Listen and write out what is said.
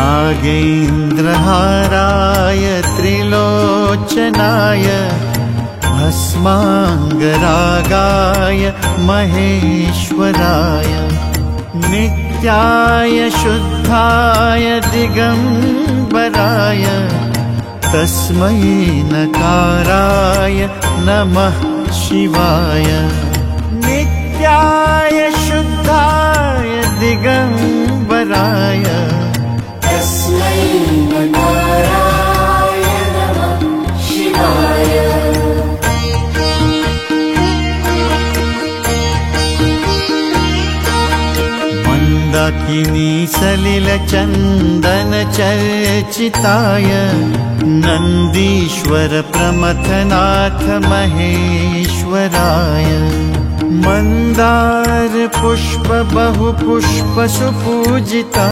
नागेन्द्रहाराय त्रिलोचनाय भस्माङ्गरागाय महेश्वराय नित्याय शुद्धाय दिगम्बराय तस्मै नकाराय नमः शिवाय। नित्याय शुद्धाय दिगम्बराय तस्मै नकाराय नमः शिवाय। मंदाकिनी सलिल चंदन चर्चिताय नंदीश्वर प्रमथनाथ महेश्वराय मंदार पुष्प बहु पुष्प सुपूजिता